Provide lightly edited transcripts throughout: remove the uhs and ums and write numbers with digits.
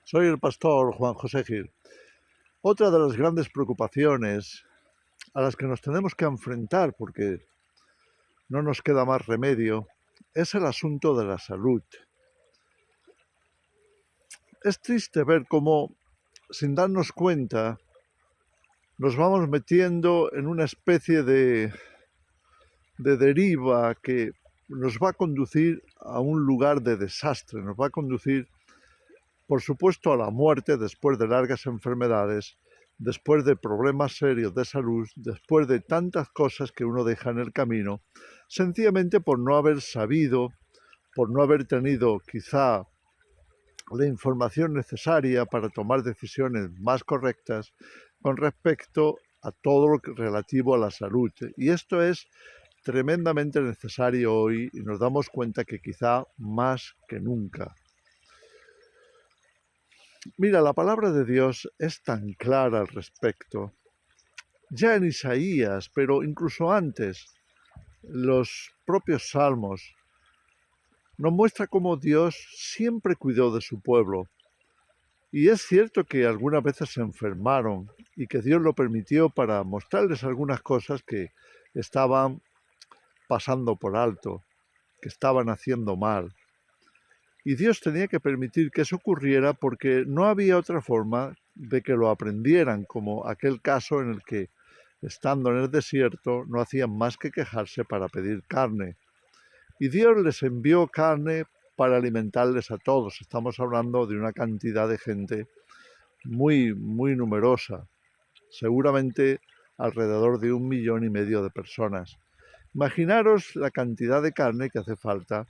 Soy el pastor Juan José Gil. Otra de las grandes preocupaciones a las que nos tenemos que enfrentar, porque no nos queda más remedio, es el asunto de la salud. Es triste ver cómo, sin darnos cuenta, nos vamos metiendo en una especie de deriva que nos va a conducir a un lugar de desastre, nos va a conducir, por supuesto, a la muerte después de largas enfermedades, después de problemas serios de salud, después de tantas cosas que uno deja en el camino, sencillamente por no haber sabido, por no haber tenido quizá la información necesaria para tomar decisiones más correctas con respecto a todo lo relativo a la salud. Y esto es tremendamente necesario hoy y nos damos cuenta que quizá más que nunca. Mira, la palabra de Dios es tan clara al respecto. Ya en Isaías, pero incluso antes, los propios salmos nos muestra cómo Dios siempre cuidó de su pueblo. Y es cierto que algunas veces se enfermaron y que Dios lo permitió para mostrarles algunas cosas que estaban pasando por alto, que estaban haciendo mal. Y Dios tenía que permitir que eso ocurriera porque no había otra forma de que lo aprendieran, como aquel caso en el que, estando en el desierto, no hacían más que quejarse para pedir carne. Y Dios les envió carne para alimentarles a todos. Estamos hablando de una cantidad de gente muy, muy numerosa, seguramente alrededor de 1,5 millones de personas. Imaginaros la cantidad de carne que hace falta,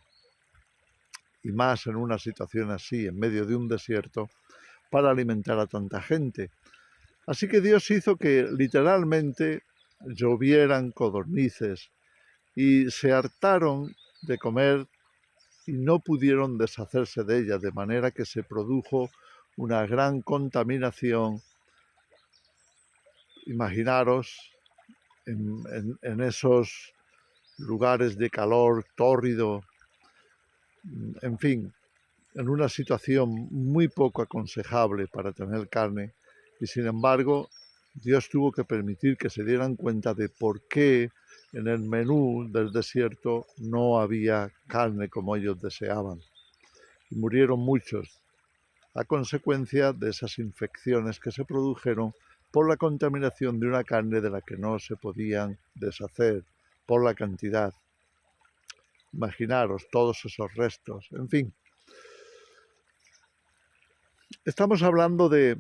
y más en una situación así, en medio de un desierto, para alimentar a tanta gente. Así que Dios hizo que literalmente llovieran codornices y se hartaron de comer y no pudieron deshacerse de ellas, de manera que se produjo una gran contaminación. Imaginaros en esos lugares de calor tórrido, en fin, en una situación muy poco aconsejable para tener carne, y sin embargo Dios tuvo que permitir que se dieran cuenta de por qué en el menú del desierto no había carne como ellos deseaban. Y murieron muchos a consecuencia de esas infecciones que se produjeron por la contaminación de una carne de la que no se podían deshacer por la cantidad. Imaginaros todos esos restos, en fin. Estamos hablando de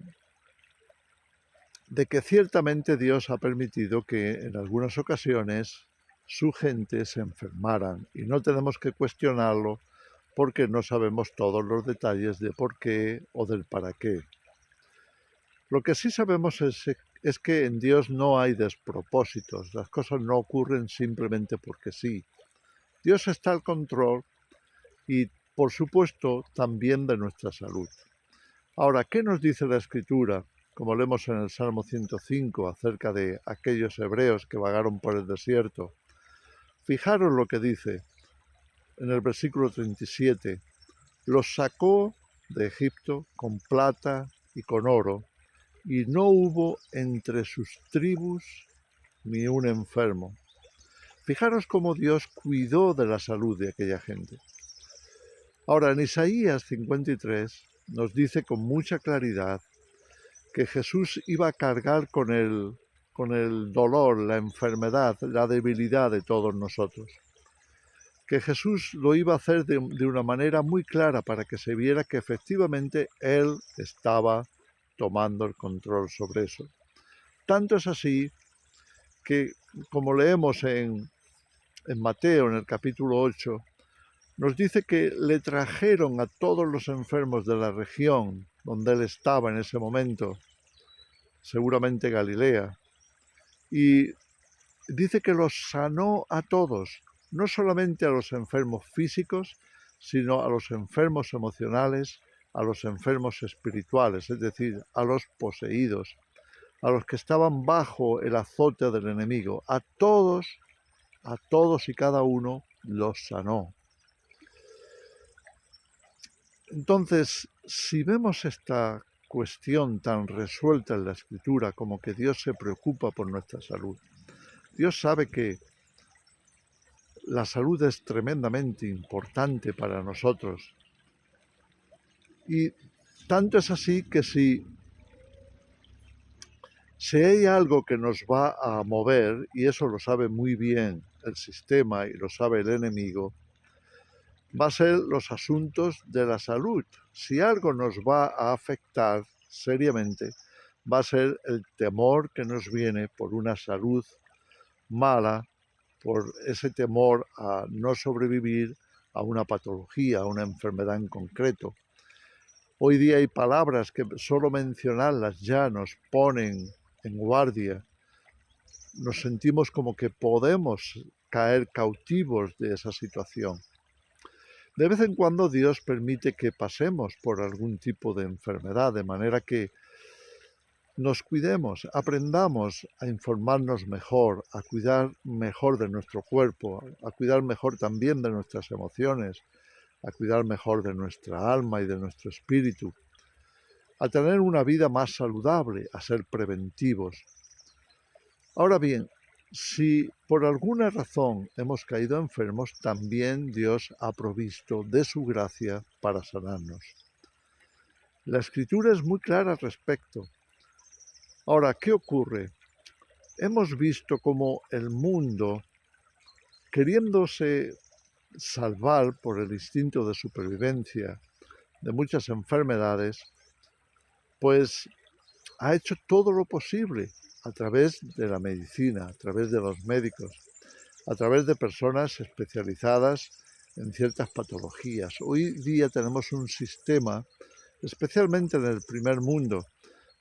que ciertamente Dios ha permitido que en algunas ocasiones su gente se enfermaran y no tenemos que cuestionarlo porque no sabemos todos los detalles de por qué o del para qué. Lo que sí sabemos es que en Dios no hay despropósitos, las cosas no ocurren simplemente porque sí. Dios está al control y, por supuesto, también de nuestra salud. Ahora, ¿qué nos dice la Escritura? Como leemos en el Salmo 105 acerca de aquellos hebreos que vagaron por el desierto. Fijaros lo que dice en el versículo 37. Los sacó de Egipto con plata y con oro, y no hubo entre sus tribus ni un enfermo. Fijaros cómo Dios cuidó de la salud de aquella gente. Ahora, en Isaías 53 nos dice con mucha claridad que Jesús iba a cargar con el dolor, la enfermedad, la debilidad de todos nosotros. Que Jesús lo iba a hacer de una manera muy clara para que se viera que efectivamente Él estaba tomando el control sobre eso. Tanto es así que, como leemos en Mateo, en el capítulo 8, nos dice que le trajeron a todos los enfermos de la región donde Él estaba en ese momento, seguramente Galilea, y dice que los sanó a todos, no solamente a los enfermos físicos, sino a los enfermos emocionales, a los enfermos espirituales, es decir, a los poseídos, a los que estaban bajo el azote del enemigo. A todos y cada uno los sanó. Entonces, si vemos esta cuestión tan resuelta en la Escritura como que Dios se preocupa por nuestra salud, Dios sabe que la salud es tremendamente importante para nosotros. Y tanto es así que si hay algo que nos va a mover, y eso lo sabe muy bien el sistema y lo sabe el enemigo, va a ser los asuntos de la salud. Si algo nos va a afectar seriamente, va a ser el temor que nos viene por una salud mala, por ese temor a no sobrevivir a una patología, a una enfermedad en concreto. Hoy día hay palabras que solo mencionarlas ya nos ponen en guardia. Nos sentimos como que podemos caer cautivos de esa situación. De vez en cuando Dios permite que pasemos por algún tipo de enfermedad, de manera que nos cuidemos, aprendamos a informarnos mejor, a cuidar mejor de nuestro cuerpo, a cuidar mejor también de nuestras emociones, a cuidar mejor de nuestra alma y de nuestro espíritu, a tener una vida más saludable, a ser preventivos. Ahora bien, si por alguna razón hemos caído enfermos, también Dios ha provisto de su gracia para sanarnos. La Escritura es muy clara al respecto. Ahora, ¿qué ocurre? Hemos visto cómo el mundo, queriéndose salvar por el instinto de supervivencia de muchas enfermedades, pues ha hecho todo lo posible a través de la medicina, a través de los médicos, a través de personas especializadas en ciertas patologías. Hoy día tenemos un sistema, especialmente en el primer mundo,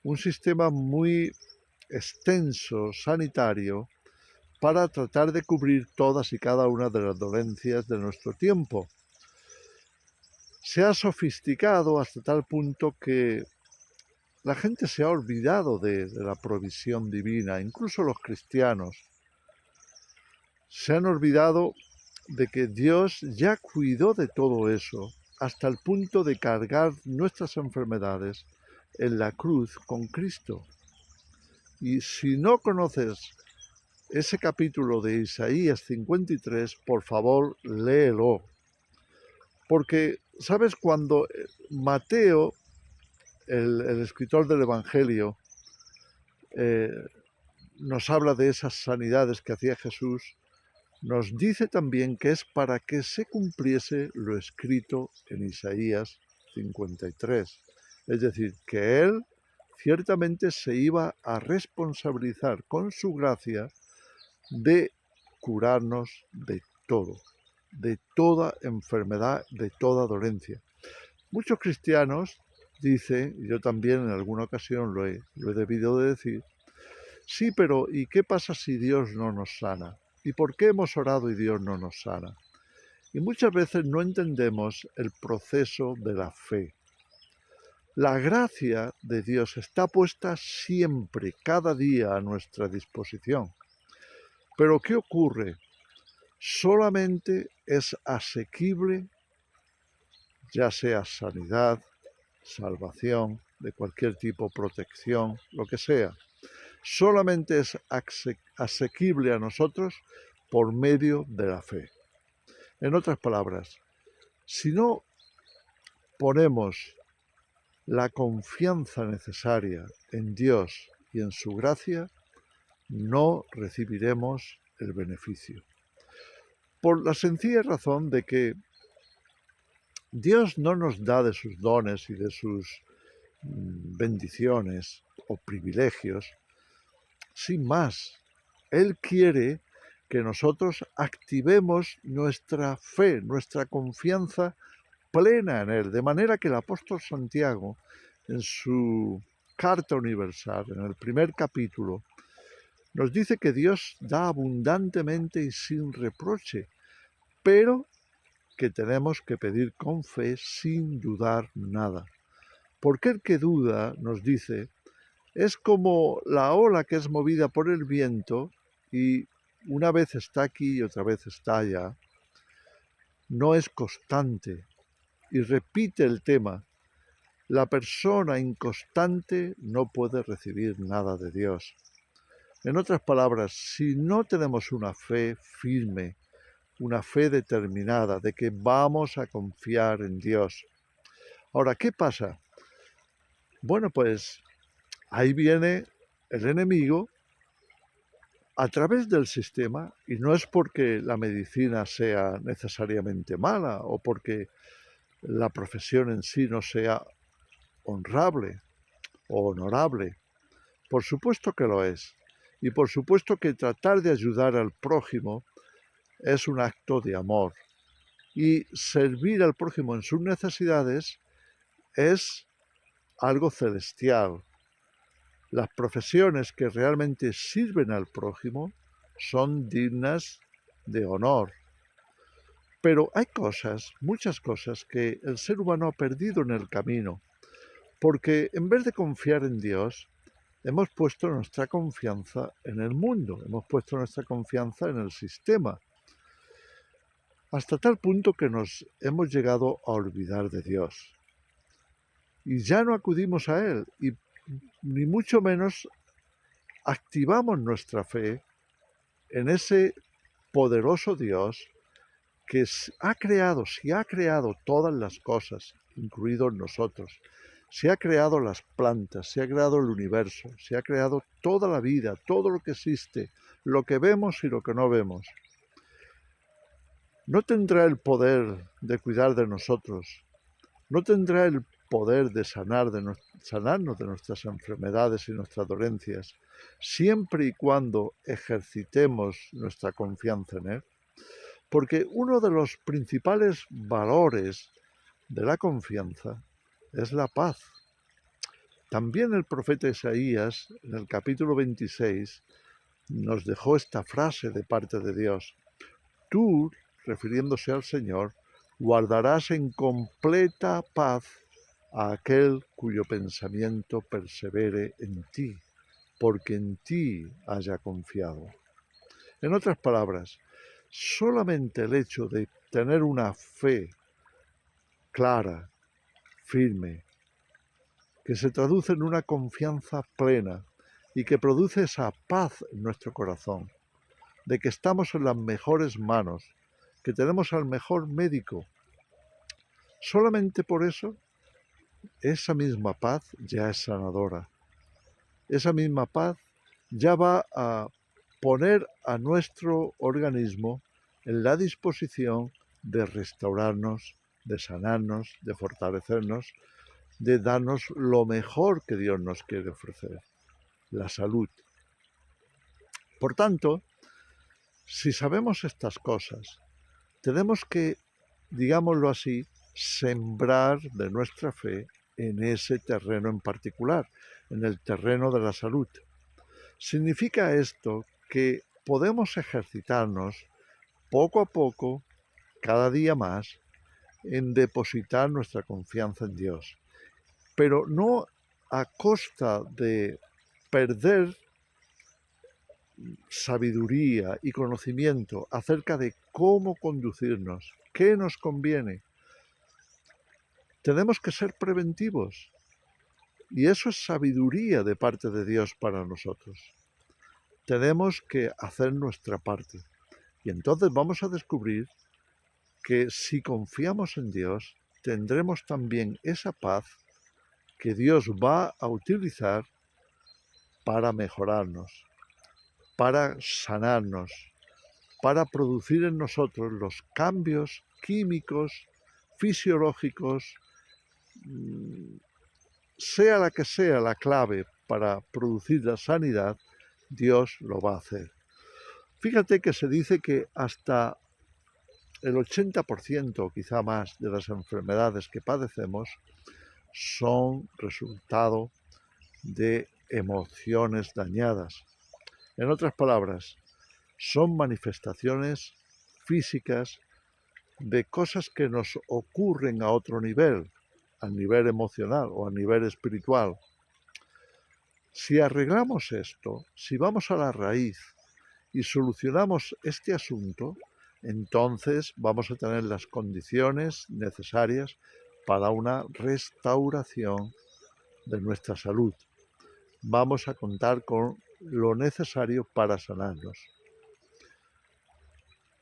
un sistema muy extenso, sanitario, para tratar de cubrir todas y cada una de las dolencias de nuestro tiempo. Se ha sofisticado hasta tal punto que la gente se ha olvidado de la provisión divina, incluso los cristianos. Se han olvidado de que Dios ya cuidó de todo eso hasta el punto de cargar nuestras enfermedades en la cruz con Cristo. Y si no conoces ese capítulo de Isaías 53, por favor, léelo. Porque, ¿sabes? Cuando Mateo, el escritor del Evangelio, eh, nos habla de esas sanidades que hacía Jesús, nos dice también que es para que se cumpliese lo escrito en Isaías 53. Es decir, que Él ciertamente se iba a responsabilizar con su gracia de curarnos de todo, de toda enfermedad, de toda dolencia. Muchos cristianos dicen, y yo también en alguna ocasión lo he debido de decir, sí, pero ¿y qué pasa si Dios no nos sana? ¿Y por qué hemos orado y Dios no nos sana? Y muchas veces no entendemos el proceso de la fe. La gracia de Dios está puesta siempre, cada día a nuestra disposición. Pero ¿qué ocurre? Solamente es asequible, ya sea sanidad, salvación, de cualquier tipo, protección, lo que sea. Solamente es asequible a nosotros por medio de la fe. En otras palabras, si no ponemos la confianza necesaria en Dios y en su gracia, no recibiremos el beneficio. Por la sencilla razón de que Dios no nos da de sus dones y de sus bendiciones o privilegios sin más. Él quiere que nosotros activemos nuestra fe, nuestra confianza plena en Él, de manera que el apóstol Santiago, en su carta universal, en el primer capítulo, nos dice que Dios da abundantemente y sin reproche, pero que tenemos que pedir con fe sin dudar nada. Porque el que duda, nos dice, es como la ola que es movida por el viento y una vez está aquí y otra vez está allá. No es constante y repite el tema. La persona inconstante no puede recibir nada de Dios. En otras palabras, si no tenemos una fe firme, una fe determinada de que vamos a confiar en Dios. Ahora, ¿qué pasa? Bueno, pues ahí viene el enemigo a través del sistema, y no es porque la medicina sea necesariamente mala o porque la profesión en sí no sea honrable o honorable. Por supuesto que lo es. Y por supuesto que tratar de ayudar al prójimo es un acto de amor. Y servir al prójimo en sus necesidades es algo celestial. Las profesiones que realmente sirven al prójimo son dignas de honor. Pero hay cosas, muchas cosas, que el ser humano ha perdido en el camino, porque en vez de confiar en Dios, hemos puesto nuestra confianza en el mundo, hemos puesto nuestra confianza en el sistema, hasta tal punto que nos hemos llegado a olvidar de Dios. Y ya no acudimos a Él, y ni mucho menos activamos nuestra fe en ese poderoso Dios que ha creado, si ha creado todas las cosas, incluidos nosotros, se ha creado las plantas, se ha creado el universo, se ha creado toda la vida, todo lo que existe, lo que vemos y lo que no vemos. No tendrá el poder de cuidar de nosotros, no tendrá el poder de sanarnos de nuestras enfermedades y nuestras dolencias, siempre y cuando ejercitemos nuestra confianza en Él. Porque uno de los principales valores de la confianza es la paz. También el profeta Isaías, en el capítulo 26, nos dejó esta frase de parte de Dios. Tú, refiriéndose al Señor, guardarás en completa paz a aquel cuyo pensamiento persevere en ti, porque en ti haya confiado. En otras palabras, solamente el hecho de tener una fe clara, firme, que se traduce en una confianza plena y que produce esa paz en nuestro corazón, de que estamos en las mejores manos, que tenemos al mejor médico. Solamente por eso, esa misma paz ya es sanadora. Esa misma paz ya va a poner a nuestro organismo en la disposición de restaurarnos, de sanarnos, de fortalecernos, de darnos lo mejor que Dios nos quiere ofrecer, la salud. Por tanto, si sabemos estas cosas, tenemos que, digámoslo así, sembrar de nuestra fe en ese terreno en particular, en el terreno de la salud. Significa esto que podemos ejercitarnos poco a poco, cada día más, en depositar nuestra confianza en Dios, pero no a costa de perder sabiduría y conocimiento acerca de cómo conducirnos, qué nos conviene. Tenemos que ser preventivos y eso es sabiduría de parte de Dios para nosotros. Tenemos que hacer nuestra parte y entonces vamos a descubrir que si confiamos en Dios, tendremos también esa paz que Dios va a utilizar para mejorarnos, para sanarnos, para producir en nosotros los cambios químicos, fisiológicos, sea la que sea la clave para producir la sanidad, Dios lo va a hacer. Fíjate que se dice que hasta el 80% o quizá más de las enfermedades que padecemos son resultado de emociones dañadas. En otras palabras, son manifestaciones físicas de cosas que nos ocurren a otro nivel, a nivel emocional o a nivel espiritual. Si arreglamos esto, si vamos a la raíz y solucionamos este asunto, entonces vamos a tener las condiciones necesarias para una restauración de nuestra salud. Vamos a contar con lo necesario para sanarnos.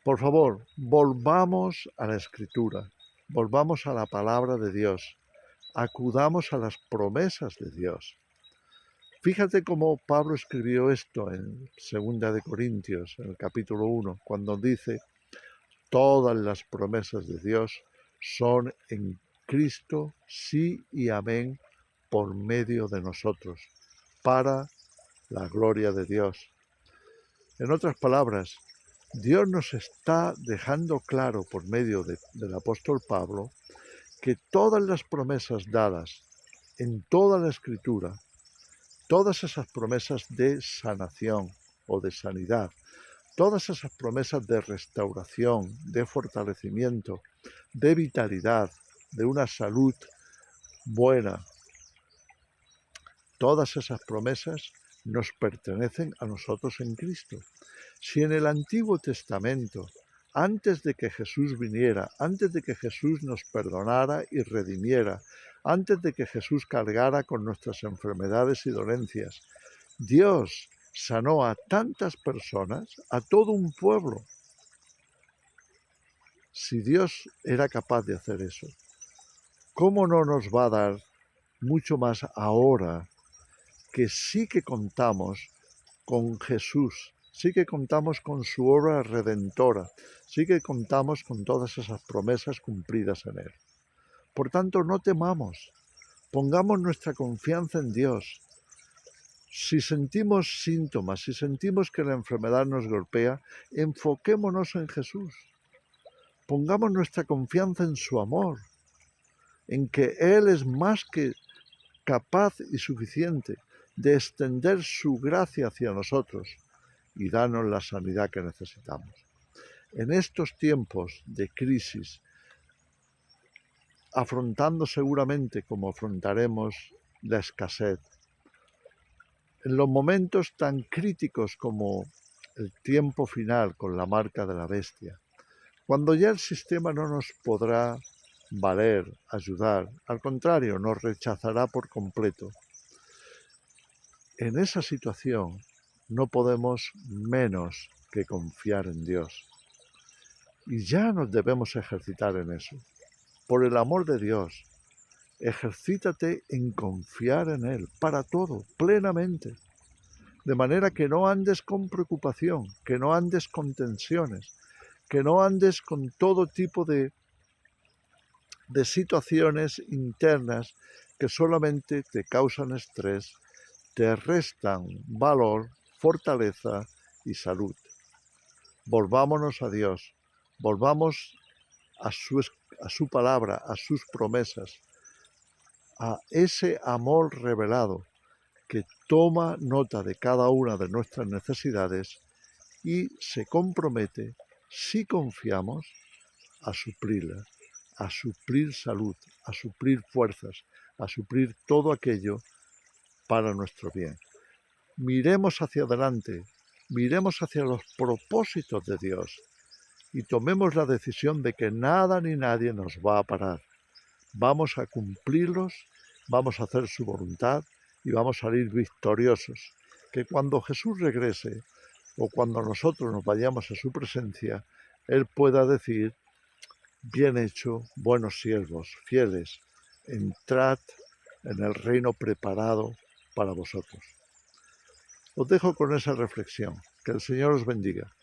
Por favor, volvamos a la Escritura, volvamos a la palabra de Dios, acudamos a las promesas de Dios. Fíjate cómo Pablo escribió esto en 2 de Corintios, en el capítulo 1, cuando dice: todas las promesas de Dios son en Cristo, sí y amén, por medio de nosotros, para la gloria de Dios. En otras palabras, Dios nos está dejando claro por medio del apóstol Pablo que todas las promesas dadas en toda la Escritura, todas esas promesas de sanación o de sanidad, todas esas promesas de restauración, de fortalecimiento, de vitalidad, de una salud buena, todas esas promesas nos pertenecen a nosotros en Cristo. Si en el Antiguo Testamento, antes de que Jesús viniera, antes de que Jesús nos perdonara y redimiera, antes de que Jesús cargara con nuestras enfermedades y dolencias, Dios sanó a tantas personas, a todo un pueblo. Si Dios era capaz de hacer eso, ¿cómo no nos va a dar mucho más ahora que sí que contamos con Jesús, sí que contamos con su obra redentora, sí que contamos con todas esas promesas cumplidas en Él? Por tanto, no temamos, pongamos nuestra confianza en Dios. Si sentimos síntomas, si sentimos que la enfermedad nos golpea, enfoquémonos en Jesús. Pongamos nuestra confianza en su amor, en que Él es más que capaz y suficiente de extender su gracia hacia nosotros y darnos la sanidad que necesitamos. En estos tiempos de crisis, afrontando seguramente como afrontaremos la escasez, en los momentos tan críticos como el tiempo final con la marca de la bestia, cuando ya el sistema no nos podrá valer, ayudar, al contrario, nos rechazará por completo. En esa situación no podemos menos que confiar en Dios. Y ya nos debemos ejercitar en eso. Por el amor de Dios, ejercítate en confiar en Él para todo, plenamente. De manera que no andes con preocupación, que no andes con tensiones, que no andes con todo tipo de situaciones internas que solamente te causan estrés, te restan valor, fortaleza y salud. Volvámonos a Dios, volvamos a su palabra, a sus promesas, a ese amor revelado que toma nota de cada una de nuestras necesidades y se compromete, si confiamos, a suplirla, a suplir salud, a suplir fuerzas, a suplir todo aquello para nuestro bien. Miremos hacia adelante, miremos hacia los propósitos de Dios y tomemos la decisión de que nada ni nadie nos va a parar. Vamos a cumplirlos, vamos a hacer su voluntad y vamos a salir victoriosos. Que cuando Jesús regrese o cuando nosotros nos vayamos a su presencia, Él pueda decir: bien hecho, buenos siervos, fieles, entrad en el reino preparado para vosotros. Os dejo con esa reflexión. Que el Señor os bendiga.